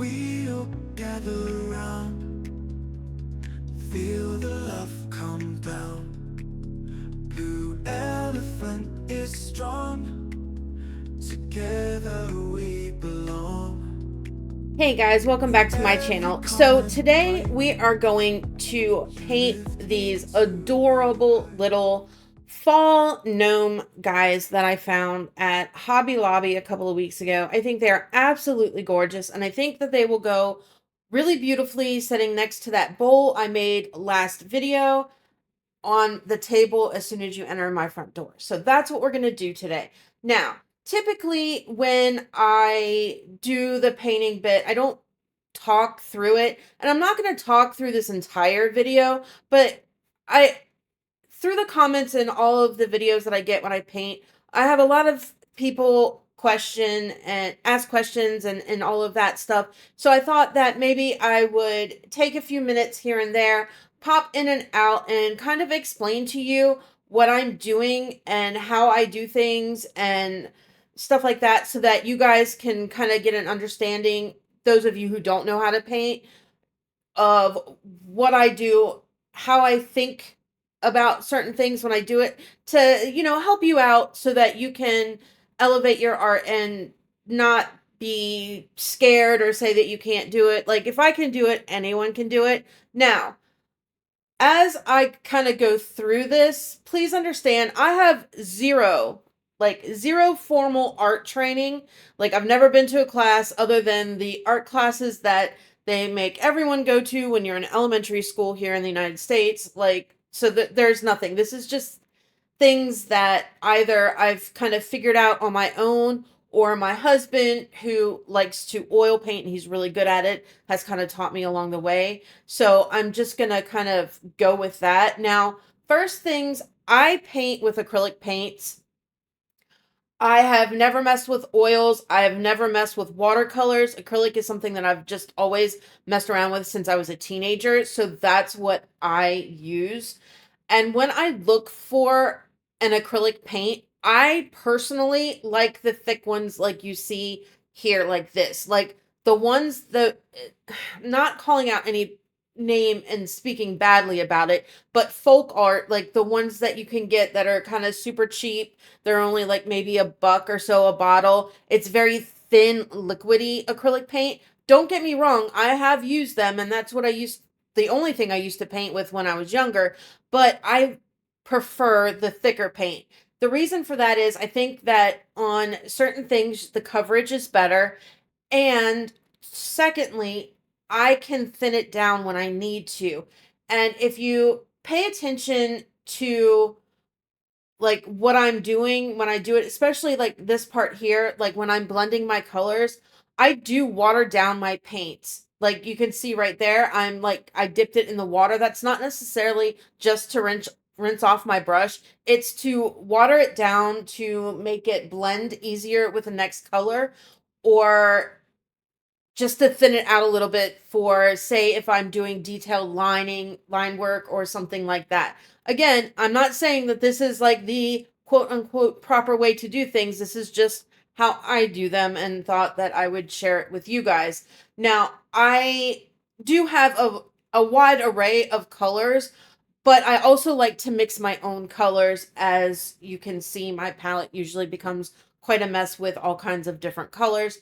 we'll gather around, feel the love compound. Blue elephant is strong, together we belong. Hey guys, welcome back to my channel. So today we are going to paint these adorable little fall gnome guys that I found at Hobby Lobby a couple of weeks ago. I think they're absolutely gorgeous, and I think that they will go really beautifully sitting next to that bowl I made last video on the table as soon as you enter my front door. So that's what we're going to do today. Now, typically when I do the painting bit, I don't talk through it, and I'm not going to talk through this entire video, but through the comments and all of the videos that I get when I paint, I have a lot of people question and ask questions and all of that stuff. So I thought that maybe I would take a few minutes here and there, pop in and out, and kind of explain to you what I'm doing and how I do things and stuff like that, so that you guys can kind of get an understanding, those of you who don't know how to paint, of what I do, how I think about certain things when I do it, to, you know, help you out so that you can elevate your art and not be scared or say that you can't do it. Like, if I can do it, anyone can do it. Now, as I kind of go through this, please understand I have zero formal art training. Like, I've never been to a class other than the art classes that they make everyone go to when you're in elementary school here in the United States. Like, so that there's nothing. This is just things that either I've kind of figured out on my own, or my husband, who likes to oil paint and he's really good at it, has kind of taught me along the way. So I'm just going to kind of go with that. Now, first things, I paint with acrylic paints. I have never messed with oils. I have never messed with watercolors. Acrylic is something that I've just always messed around with since I was a teenager. So that's what I use. And when I look for an acrylic paint, I personally like the thick ones like you see here, like this. Like the ones that, not calling out any name and speaking badly about it, but folk art, like the ones that you can get that are kind of super cheap. They're only like maybe $1 or so a bottle. It's very thin, liquidy acrylic paint. Don't get me wrong, I have used them, and that's what the only thing I used to paint with when I was younger, but I prefer the thicker paint. The reason for that is I think that on certain things, the coverage is better. And secondly, I can thin it down when I need to. And if you pay attention to like what I'm doing when I do it, especially like this part here, like when I'm blending my colors, I do water down my paints. Like you can see right there, I dipped it in the water. That's not necessarily just to rinse off my brush. It's to water it down to make it blend easier with the next color, or just to thin it out a little bit for, say, if I'm doing detailed line work or something like that. Again, I'm not saying that this is like the quote unquote proper way to do things. This is just how I do them, and thought that I would share it with you guys. Now, I do have a wide array of colors, but I also like to mix my own colors. As you can see, my palette usually becomes quite a mess with all kinds of different colors.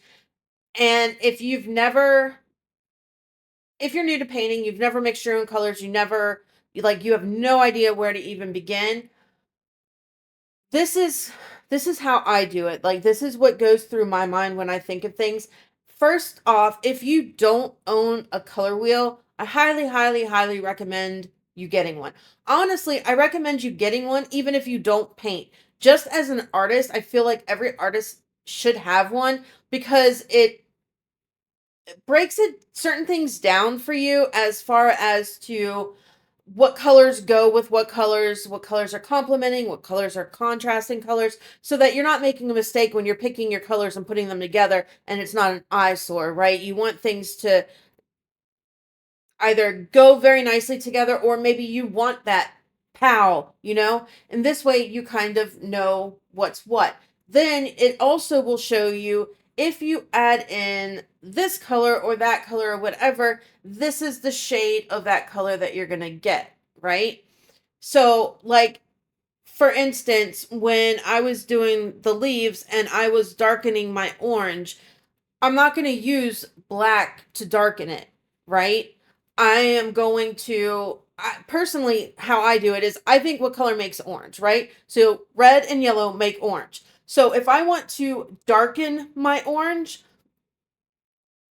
And if you're new to painting, you've never mixed your own colors, you have no idea where to even begin. This is how I do it. Like, this is what goes through my mind when I think of things. First off, if you don't own a color wheel, I highly, highly, highly recommend you getting one. Honestly, I recommend you getting one even if you don't paint. Just as an artist, I feel like every artist should have one, because it breaks certain things down for you as far as to what colors go with what colors are complementing, what colors are contrasting colors, so that you're not making a mistake when you're picking your colors and putting them together and it's not an eyesore, right? You want things to either go very nicely together, or maybe you want that pow, and this way you kind of know what's what. Then it also will show you if you add in this color or that color or whatever, this is the shade of that color that you're going to get, right? So like, for instance, when I was doing the leaves and I was darkening my orange, I'm not going to use black to darken it, right? I am going to, personally, how I do it is I think what color makes orange, right? So red and yellow make orange. So if I want to darken my orange,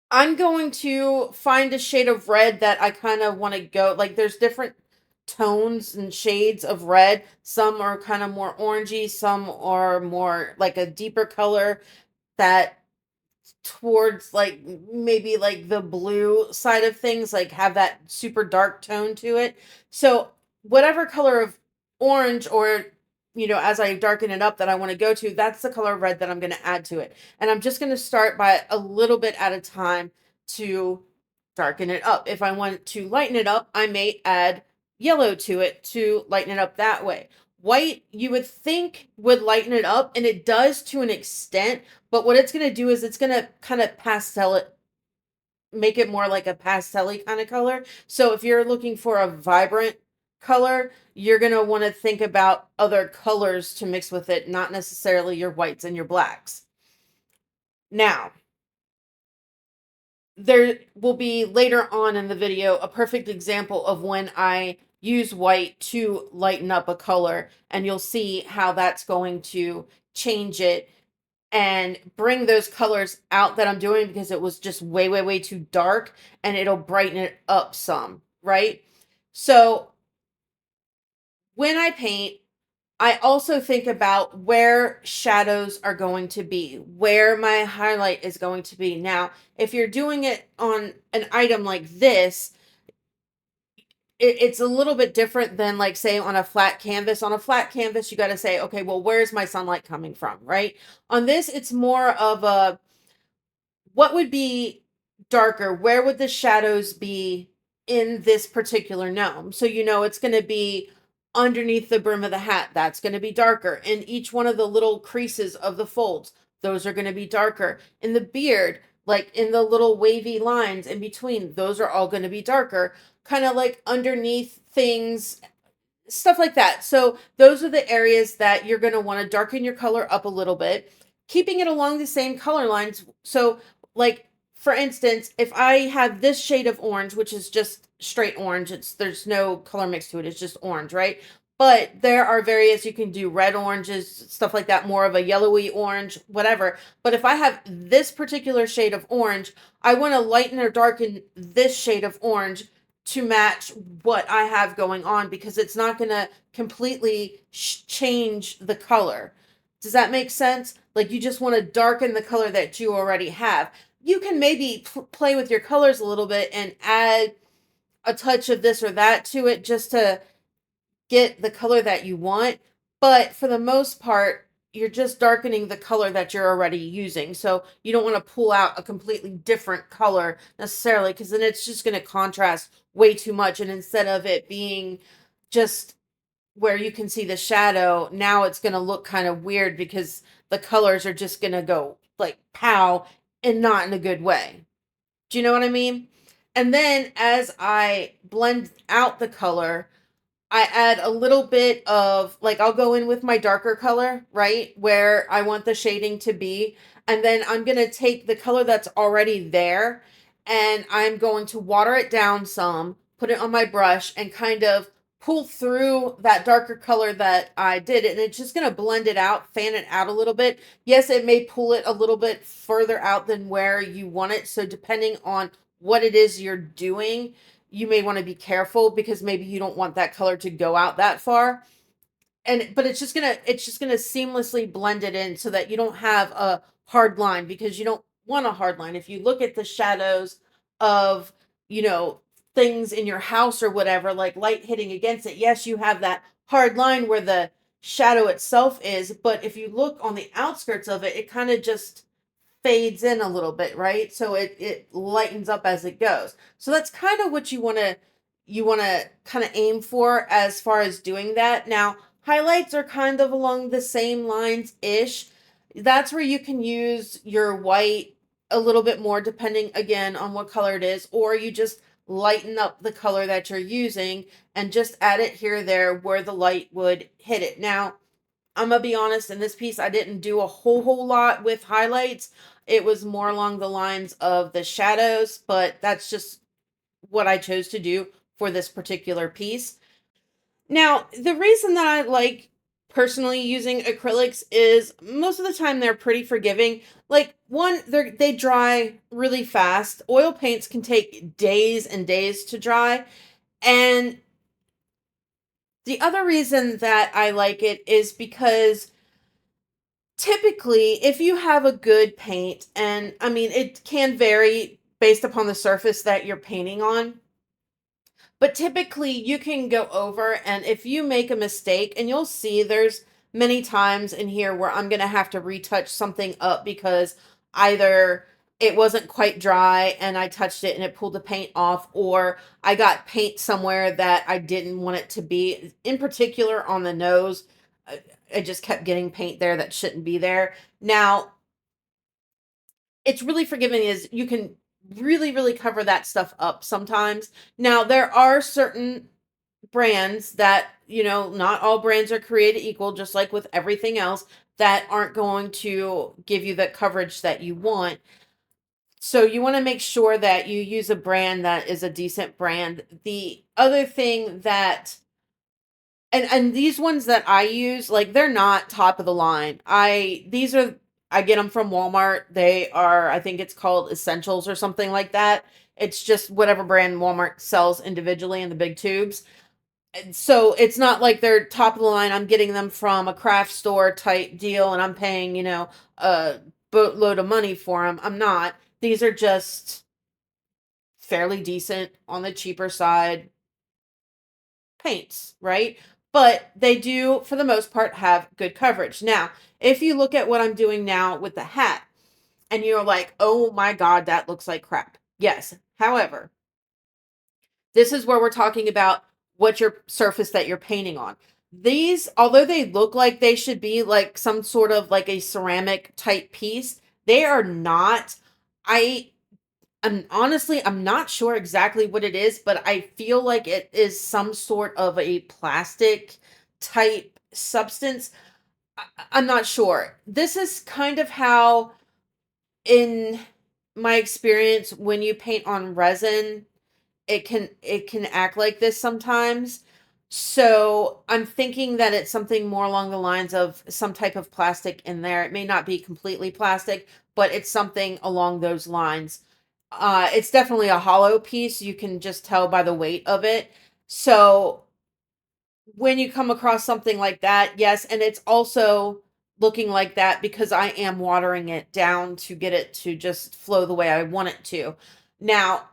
I'm going to find a shade of red that I kind of want to go, like there's different tones and shades of red. Some are kind of more orangey, some are more like a deeper color that towards like maybe like the blue side of things, like have that super dark tone to it. So whatever color of orange, or as I darken it up, that I want to go to, that's the color of red that I'm going to add to it. And I'm just going to start by a little bit at a time to darken it up. If I want to lighten it up, I may add yellow to it to lighten it up that way. White, you would think, would lighten it up, and it does to an extent, but what it's going to do is it's going to kind of pastel it, make it more like a pastel-y kind of color. So if you're looking for a vibrant color, you're going to want to think about other colors to mix with it, not necessarily your whites and your blacks. Now, there will be later on in the video a perfect example of when I use white to lighten up a color, and you'll see how that's going to change it and bring those colors out that I'm doing because it was just way, way, way too dark, and it'll brighten it up some, right? So when I paint, I also think about where shadows are going to be, where my highlight is going to be. Now, if you're doing it on an item like this, it's a little bit different than, like, say, on a flat canvas. On a flat canvas, you got to say, okay, well, where's my sunlight coming from, right? On this, it's more of a, what would be darker? Where would the shadows be in this particular gnome? So, it's going to be underneath the brim of the hat. That's going to be darker. In each one of the little creases of the folds, those are going to be darker. In the beard, like in the little wavy lines in between, those are all going to be darker. Kind of like underneath things, stuff like that. So those are the areas that you're going to want to darken your color up a little bit, keeping it along the same color lines. So, like, for instance, if I have this shade of orange, which is just straight orange, there's no color mix to it, it's just orange, right? But there are various, you can do red oranges, stuff like that, more of a yellowy orange, whatever. But if I have this particular shade of orange, I want to lighten or darken this shade of orange to match what I have going on, because it's not going to completely change the color. Does that make sense? Like, you just want to darken the color that you already have. You can maybe play with your colors a little bit and add a touch of this or that to it just to get the color that you want. But for the most part, you're just darkening the color that you're already using. So you don't want to pull out a completely different color necessarily, because then it's just going to contrast way too much. And instead of it being just where you can see the shadow, now it's going to look kind of weird because the colors are just going to go like pow, and not in a good way. Do you know what I mean? And then as I blend out the color, I add a little bit of, like, I'll go in with my darker color, right, where I want the shading to be. And then I'm going to take the color that's already there, and I'm going to water it down some, put it on my brush, and kind of pull through that darker color that I did. And it's just going to blend it out, fan it out a little bit. Yes, it may pull it a little bit further out than where you want it. So depending on what it is you're doing, you may want to be careful, because maybe you don't want that color to go out that far. But it's just gonna seamlessly blend it in so that you don't have a hard line, because you don't want a hard line. If you look at the shadows of, things in your house or whatever, like light hitting against it, yes, you have that hard line where the shadow itself is, but if you look on the outskirts of it, it kind of just fades in a little bit, right? So it lightens up as it goes. So that's kind of what you want to kind of aim for as far as doing that. Now, highlights are kind of along the same lines ish. That's where you can use your white a little bit more, depending again on what color it is, or you just lighten up the color that you're using and just add it here or there where the light would hit it. Now, I'm gonna be honest, in this piece, I didn't do a whole lot with highlights. It was more along the lines of the shadows, but that's just what I chose to do for this particular piece. Now, the reason that I like personally using acrylics is most of the time they're pretty forgiving. Like, one, they dry really fast. Oil paints can take days and days to dry. And the other reason that I like it is because typically, if you have a good paint, and I mean, it can vary based upon the surface that you're painting on, but typically you can go over, and if you make a mistake, and you'll see there's many times in here where I'm going to have to retouch something up because either it wasn't quite dry and I touched it and it pulled the paint off, or I got paint somewhere that I didn't want it to be. In particular on the nose, I just kept getting paint there that shouldn't be there. Now, it's really forgiving, is you can really cover that stuff up sometimes. Now, there are certain brands that, not all brands are created equal, just like with everything else, that aren't going to give you the coverage that you want. So you want to make sure that you use a brand that is a decent brand. The other thing that, and these ones that I use, like, they're not top of the line. I get them from Walmart. They are, I think it's called Essentials or something like that. It's just whatever brand Walmart sells individually in the big tubes. And so it's not like they're top of the line. I'm getting them from a craft store type deal and I'm paying, a boatload of money for them. I'm not. These are just fairly decent, on the cheaper side paints, right? But they do, for the most part, have good coverage. Now, if you look at what I'm doing now with the hat, and you're like, oh my God, that looks like crap. Yes. However, this is where we're talking about what your surface that you're painting on. These, although they look like they should be like some sort of like a ceramic type piece, they are not. I'm not sure exactly what it is, but I feel like it is some sort of a plastic type substance. I'm not sure. This is kind of how, in my experience, when you paint on resin, it can act like this sometimes. So I'm thinking that it's something more along the lines of some type of plastic in there. It may not be completely plastic, but it's something along those lines. It's definitely a hollow piece. You can just tell by the weight of it. So when you come across something like that, yes, and it's also looking like that because I am watering it down to get it to just flow the way I want it to. Now,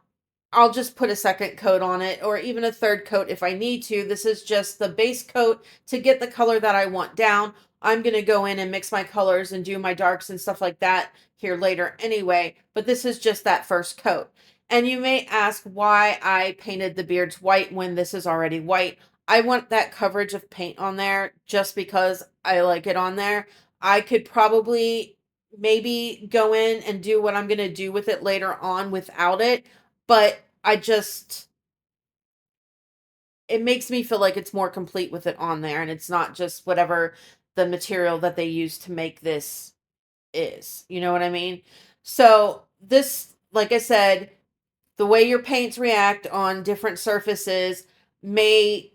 I'll just put a second coat on it, or even a third coat if I need to. This is just the base coat to get the color that I want down. I'm going to go in and mix my colors and do my darks and stuff like that here later anyway, but this is just that first coat. And you may ask why I painted the beards white when this is already white. I want that coverage of paint on there just because I like it on there. I could probably maybe go in and do what I'm going to do with it later on without it, but it makes me feel like it's more complete with it on there, and it's not just whatever the material that they use to make this is. You know what I mean? So this, like I said, the way your paints react on different surfaces may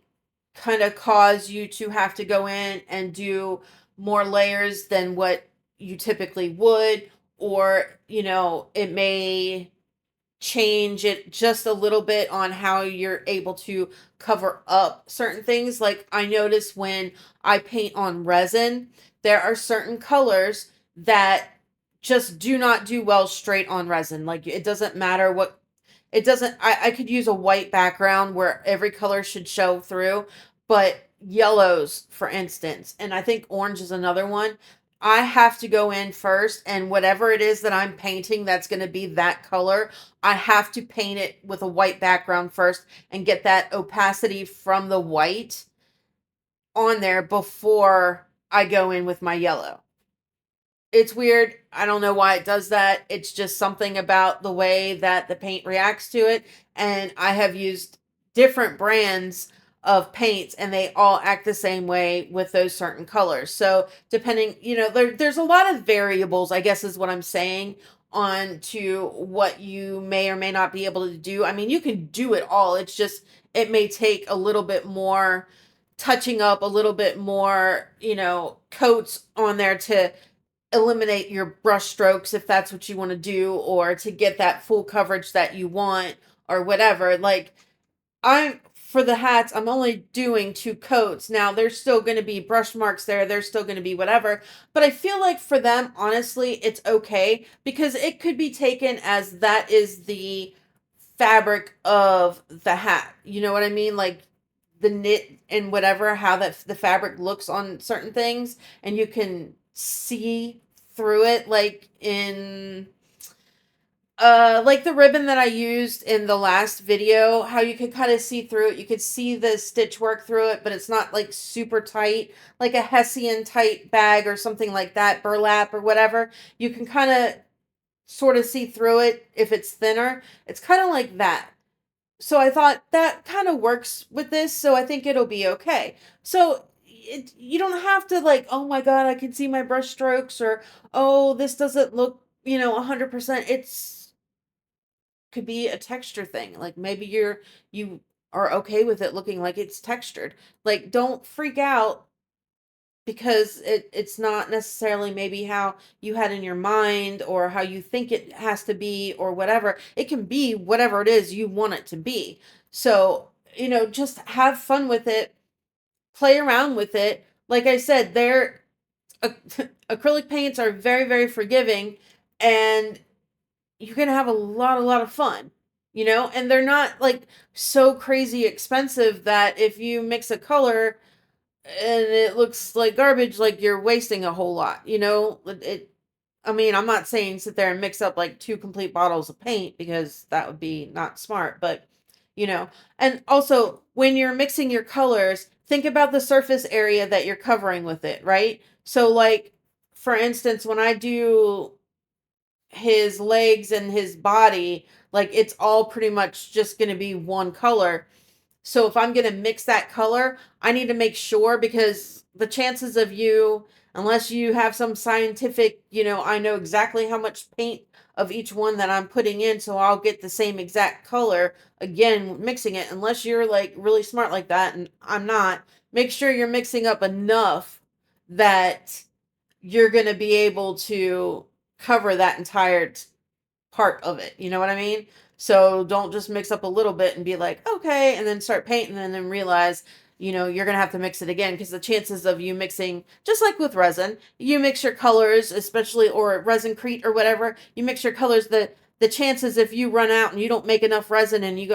kind of cause you to have to go in and do more layers than what you typically would, or, it may change it just a little bit on how you're able to cover up certain things. Like, I notice when I paint on resin, there are certain colors that just do not do well straight on resin. Like, it doesn't matter what, it doesn't, I could use a white background where every color should show through, but yellows, for instance, and I think orange is another one. I have to go in first, and whatever it is that I'm painting that's going to be that color, I have to paint it with a white background first and get that opacity from the white on there before I go in with my yellow. It's weird. I don't know why it does that. It's just something about the way that the paint reacts to it. And I have used different brands of paints and they all act the same way with those certain colors. So depending, there's a lot of variables, I guess is what I'm saying, on to what you may or may not be able to do. I mean, you can do it all. It's just, it may take a little bit more touching up, a little bit more, coats on there to eliminate your brush strokes if that's what you want to do, or to get that full coverage that you want, or whatever. Like, for the hats, I'm only doing 2 coats. Now, there's still going to be brush marks there. There's still going to be whatever. But I feel like for them, honestly, it's okay, because it could be taken as that is the fabric of the hat. You know what I mean? Like the knit and whatever, how the fabric looks on certain things, and you can see through it, like the ribbon that I used in the last video, how you could kind of see through it. You could see the stitch work through it, but it's not like super tight, like a Hessian tight bag or something like that, burlap or whatever. You can kind of sort of see through it if it's thinner. It's kind of like that. So I thought that kind of works with this, so I think it'll be okay. So you don't have to like, oh my God, I can see my brush strokes, or, oh, this doesn't look, 100%. It's could be a texture thing. Like maybe you are okay with it looking like it's textured. Like, don't freak out because it's not necessarily maybe how you had in your mind or how you think it has to be or whatever. It can be whatever it is you want it to be. So, just have fun with it, play around with it. Like I said, acrylic paints are very, very forgiving, and you can have a lot of fun, and they're not like so crazy expensive that if you mix a color and it looks like garbage, like you're wasting a whole lot, I mean, I'm not saying sit there and mix up like 2 complete bottles of paint, because that would be not smart, but and also when you're mixing your colors, think about the surface area that you're covering with it, right? So like, for instance, when I do his legs and his body, like it's all pretty much just going to be one color. So if I'm going to mix that color, I need to make sure, because the chances of you, unless you have some scientific, I know exactly how much paint of each one that I'm putting in, so I'll get the same exact color again mixing it, unless you're like really smart like that, and I'm not. Make sure you're mixing up enough that you're going to be able to cover that entire part of it. You know what I mean? So don't just mix up a little bit and be like, okay, and then start painting and then realize, you're going to have to mix it again, because the chances of you mixing, just like with resin, you mix your colors, especially, or resin crete or whatever, you mix your colors, the chances if you run out and you don't make enough resin and you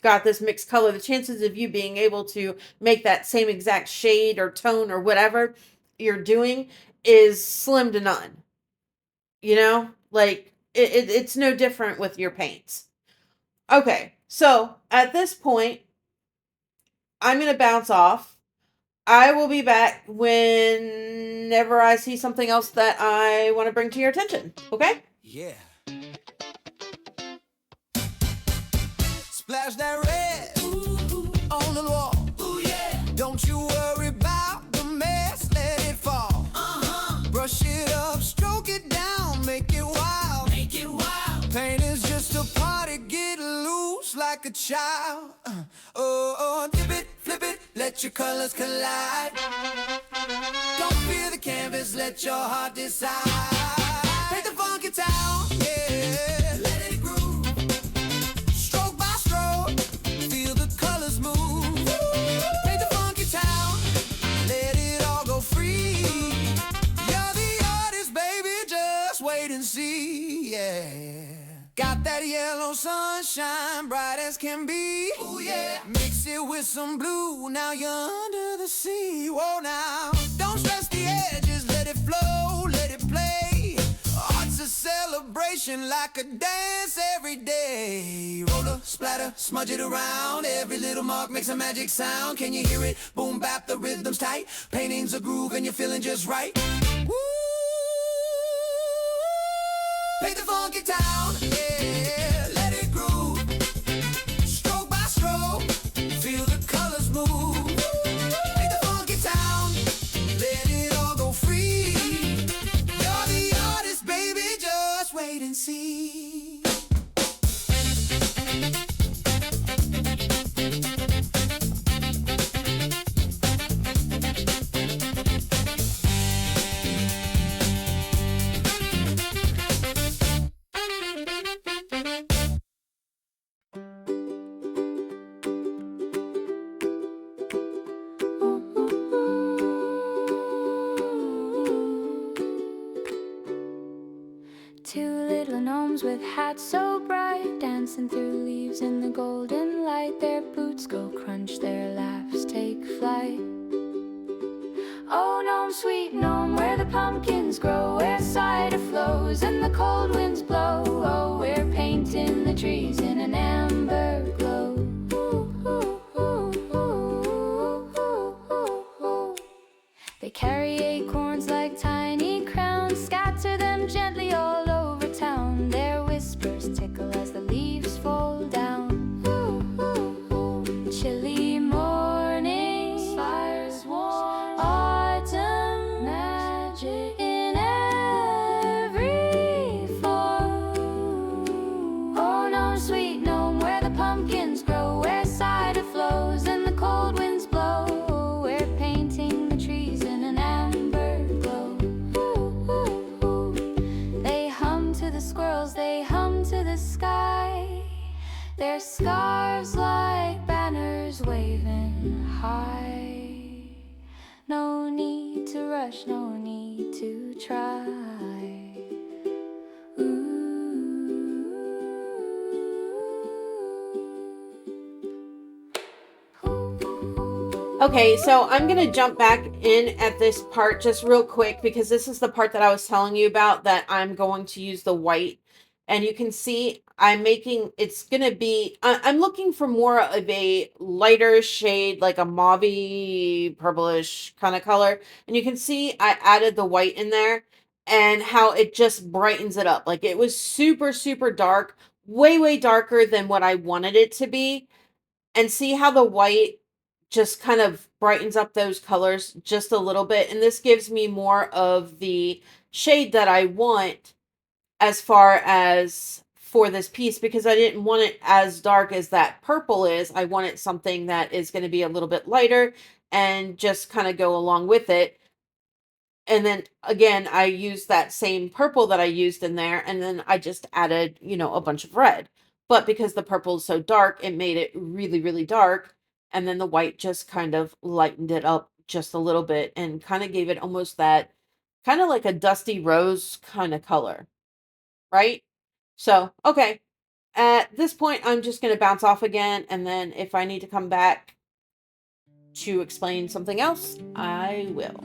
got this mixed color, the chances of you being able to make that same exact shade or tone or whatever you're doing is slim to none. Like it's no different with your paints. Okay, so at this point, I'm going to bounce off. I will be back whenever I see something else that I want to bring to your attention. Okay? Yeah. Splash that red on the wall. Ooh, yeah. Don't you worry about the mess, let it fall. Brush it up, stroke it down, make it wild. Make it wild. Paint is just a party, get loose like a child. Dip it, flip it, let your colors collide. Don't fear the canvas, let your heart decide. Paint the funky town, yeah. Let it groove. Stroke by stroke, feel the colors move. Paint the funky town, let it all go free. You're the artist, baby, just wait and see, yeah. Got that yellow sunshine, bright as can be. Ooh, yeah. Mix it with some blue, now you're under the sea. Whoa, now, don't stress the edges, let it flow, let it play. Art's a celebration, like a dance every day. Roller, splatter, smudge it around. Every little mark makes a magic sound. Can you hear it? Boom, bap, the rhythm's tight. Painting's a groove and you're feeling just right. Woo! town, yeah, let it groove. Stroke by stroke, feel the colors move. Make the funky town, let it all go free. You're the artist, baby, just wait and see. Two little gnomes with hats so bright, dancing through leaves in the golden light. Their boots go crunch, their laughs take flight. Oh, gnome, sweet gnome, where the pumpkins grow, where cider flows and the cold winds blow. Oh, we're painting the trees in an amber glow. They carry acorns like tiny crowns, scatter them gently all over town. Their whispers tickle as the leaves fall down. Chilly mornings, fires warm, autumn magic in every form. Oh, gnome, sweet gnome, where the pumpkins grow, where cider flows and the cold winds blow. We're painting the trees in an amber glow. They hum to the squirrels, they hum to the sky. Their scarves like banners waving high. No need to rush, no need to try. Okay, so I'm going to jump back in at this part just real quick because this is the part that I was telling you about that I'm going to use the white. And you can see I'm making, it's going to be, I'm looking for more of a lighter shade, like a mauve purplish kind of color. And you can see I added the white in there and how it just brightens it up. Like it was super, super dark, way, way darker than what I wanted it to be. And see how the white just kind of brightens up those colors just a little bit. And this gives me more of the shade that I want as far as for this piece, because I didn't want it as dark as that purple is. I wanted something that is going to be a little bit lighter and just kind of go along with it. And then again, I used that same purple that I used in there, and then I just added, you know, a bunch of red. But because the purple is so dark, it made it really, really dark. And then the white just kind of lightened it up just a little bit and kind of gave it almost that kind of like a dusty rose kind of color, right? So, okay. At this point, I'm just going to bounce off again. And then if I need to come back to explain something else, I will.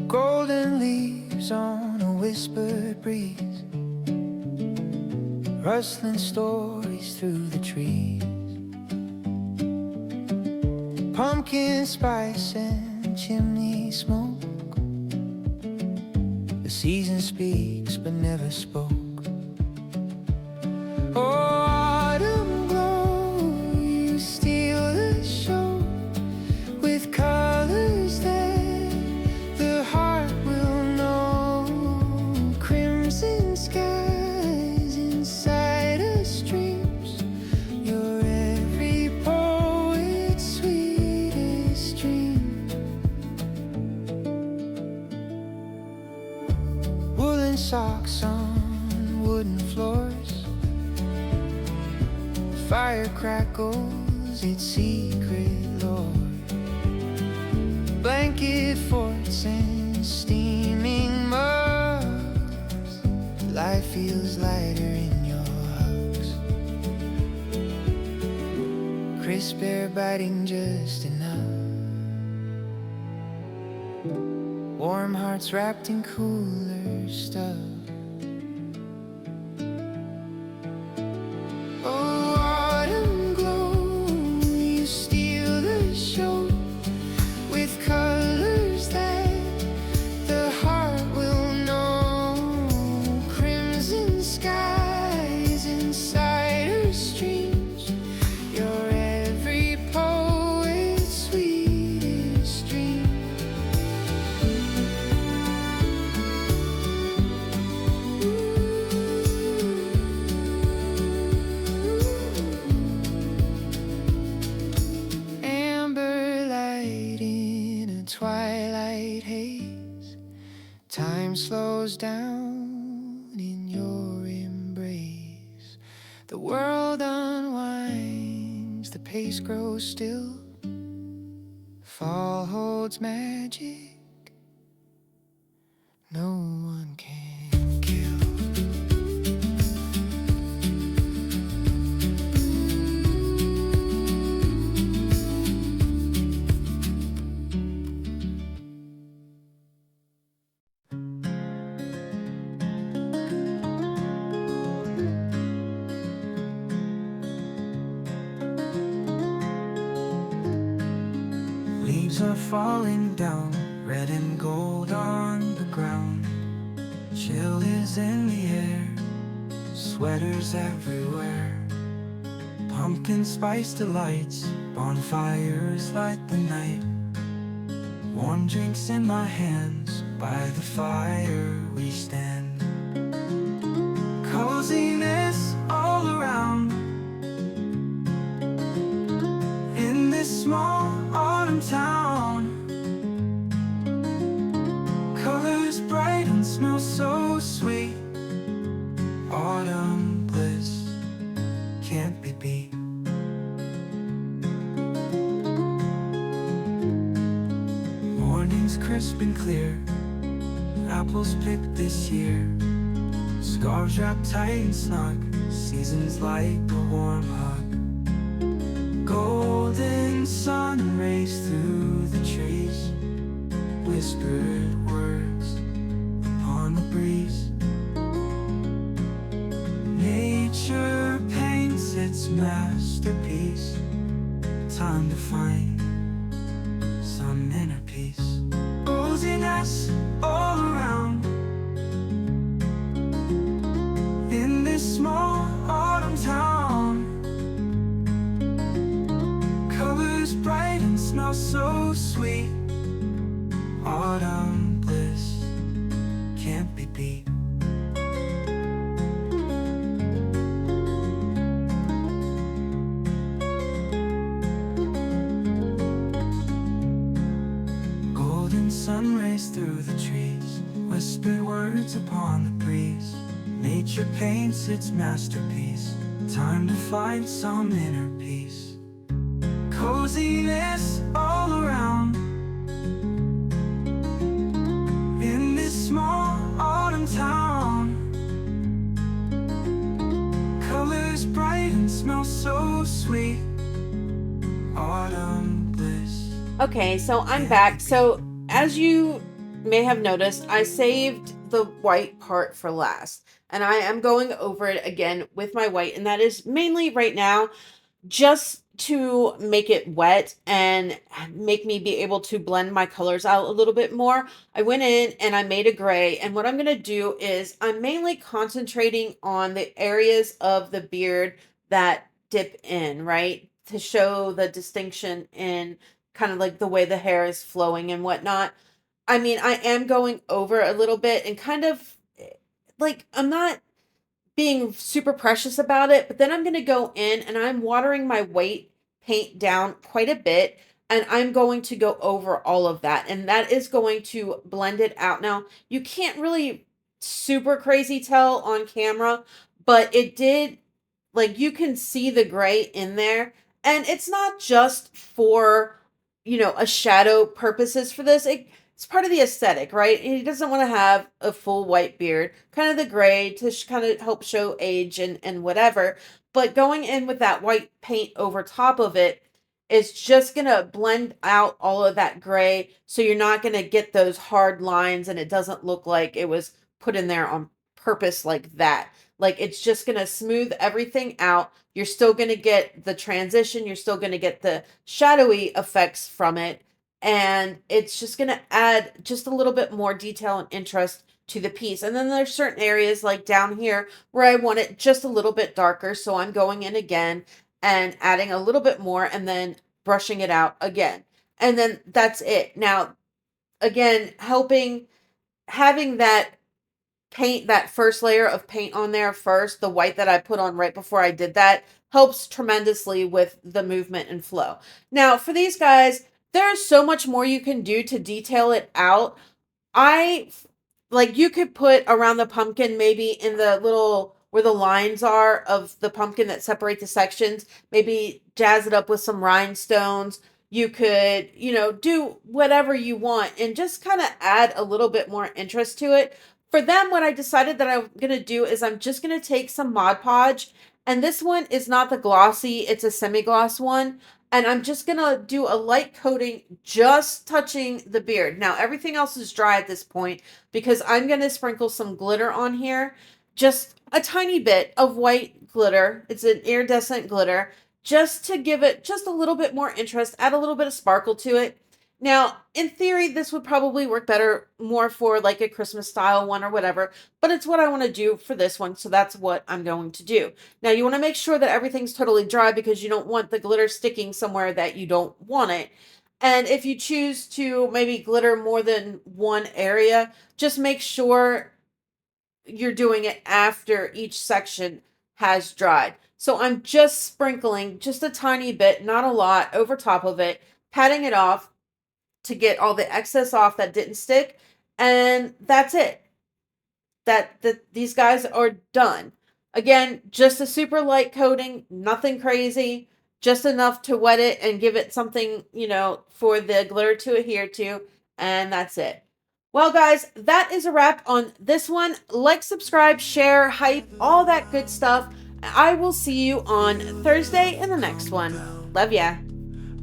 Golden leaves on a whispered breeze, rustling stories through the trees. Pumpkin spice and chimney smoke. The season speaks but never spoke. Oh, autumn glow, you steal the show with colors that the heart will know. Crimson skies inside us dreams. Your every poet's sweetest dream. Woolen socks on wooden floors. Fire crackles its secret lore. Blanket forts and steaming mugs. Life feels lighter in your hugs. Crisp air biting just enough. Warm hearts wrapped in cooler stuff. Oh, autumn glow, you steal the show time slows down in your embrace. The world unwinds, the pace grows still. Fall holds magic no one can kill. Leaves are falling down, red and gold on the ground. Chill is in the air, sweaters everywhere. Pumpkin spice delights, bonfires light the night. Warm drinks in my hands, by the fire we stand. Coziness all around, in this small autumn town. Colors bright and smell so sweet. Autumn bliss can't be beat. Mornings crisp and clear, apples picked this year. Scarves wrapped tight and snug, seasons like a warm hug. Golden sun rays through the trees, whispered words upon the breeze. Nature paints its masterpiece, time to find some inner peace. Coziness all around, in this small autumn town. Colors bright and smell so sweet. Autumn bliss can't be beat. Golden sun rays through the trees, whispered words upon the breeze. Nature paints its masterpiece, time to find some inner peace. Coziness all around, in this small autumn town. Colors bright and smell so sweet. Autumn bliss. Okay, so I'm back. So as you may have noticed, I saved the white part for last. And I am going over it again with my white. And that is mainly right now just to make it wet and make me be able to blend my colors out a little bit more. I went in and I made a gray. And what I'm going to do is I'm mainly concentrating on the areas of the beard that dip in, right? To show the distinction in kind of like the way the hair is flowing and whatnot. I mean, I am going over a little bit and kind of like, I'm not being super precious about it, but then I'm going to go in and I'm watering my white paint down quite a bit. And I'm going to go over all of that. And that is going to blend it out. Now, you can't really super crazy tell on camera, but it did, like, you can see the gray in there. And it's not just for, a shadow purposes for this. It's part of the aesthetic, right? He doesn't want to have a full white beard, kind of the gray to kind of help show age and whatever. But going in with that white paint over top of it is just going to blend out all of that gray. So you're not going to get those hard lines and it doesn't look like it was put in there on purpose like that. Like it's just going to smooth everything out. You're still going to get the transition. You're still going to get the shadowy effects from it. And it's just going to add just a little bit more detail and interest to the piece. And then there's certain areas like down here where I want it just a little bit darker. So I'm going in again and adding a little bit more and then brushing it out again. And then that's it. Now, again, having that paint, that first layer of paint on there first, the white that I put on right before I did that, helps tremendously with the movement and flow. Now, for these guys, there's so much more you can do to detail it out. I like you could put around the pumpkin, maybe in the little where the lines are of the pumpkin that separate the sections, maybe jazz it up with some rhinestones. You could, you know, do whatever you want and just kind of add a little bit more interest to it. For them, what I decided that I'm going to do is I'm just going to take some Mod Podge, and this one is not the glossy, it's a semi-gloss one. And I'm just going to do a light coating, just touching the beard. Now, everything else is dry at this point because I'm going to sprinkle some glitter on here. Just a tiny bit of white glitter. It's an iridescent glitter, just to give it just a little bit more interest, add a little bit of sparkle to it. Now, in theory, this would probably work better more for like a Christmas style one or whatever, but it's what I want to do for this one, so that's what I'm going to do. Now, you want to make sure that everything's totally dry because you don't want the glitter sticking somewhere that you don't want it. And if you choose to maybe glitter more than one area, just make sure you're doing it after each section has dried. So I'm just sprinkling just a tiny bit, not a lot, over top of it, patting it off to get all the excess off that didn't stick, and that's it. These guys are done. Again, just a super light coating, nothing crazy, just enough to wet it and give it something, you know, for the glitter to adhere to, and that's it. Well, guys, that is a wrap on this one. Like, subscribe, share, hype, all that good stuff. I will see you on Thursday in the next one. Love ya.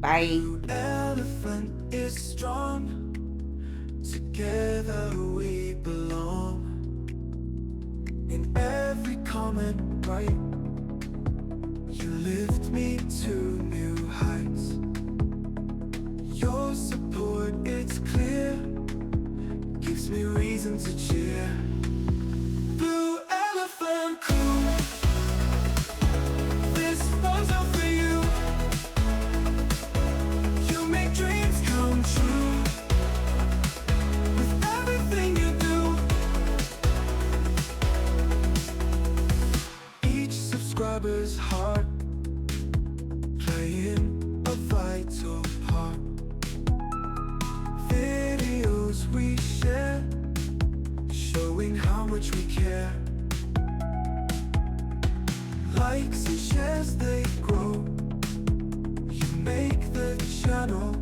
Bye. Elephant is strong. Together we belong. In every comment, right? You lift me to new heights. Your support, it's clear, gives me reason to cheer. Blue Elephant Crew, this one's out for you. You make dreams come true with everything you do. Each subscriber's heart playing a vital part. Videos we share, showing how much we care. Likes and shares, they grow. You make the channel